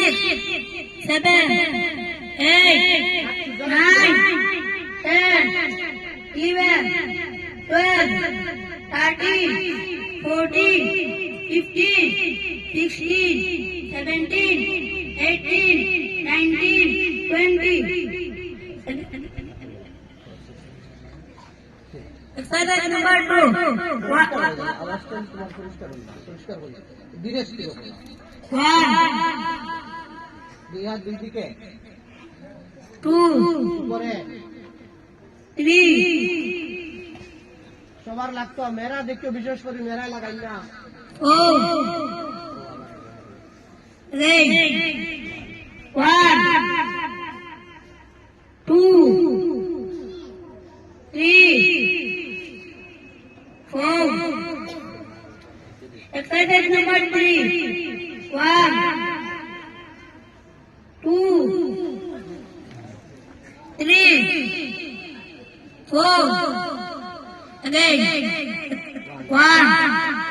7, 8, 9, 10, 11, 12, 13, 14, 15, 16, 17, 18, 19, 20. Exercise number 2. সবার লাগতো মেরা দেখো বিশেষ করে মেরা লাগাই না One, two, three, four. Exercise number 3. 1, 2, 3, 4. Again. 1,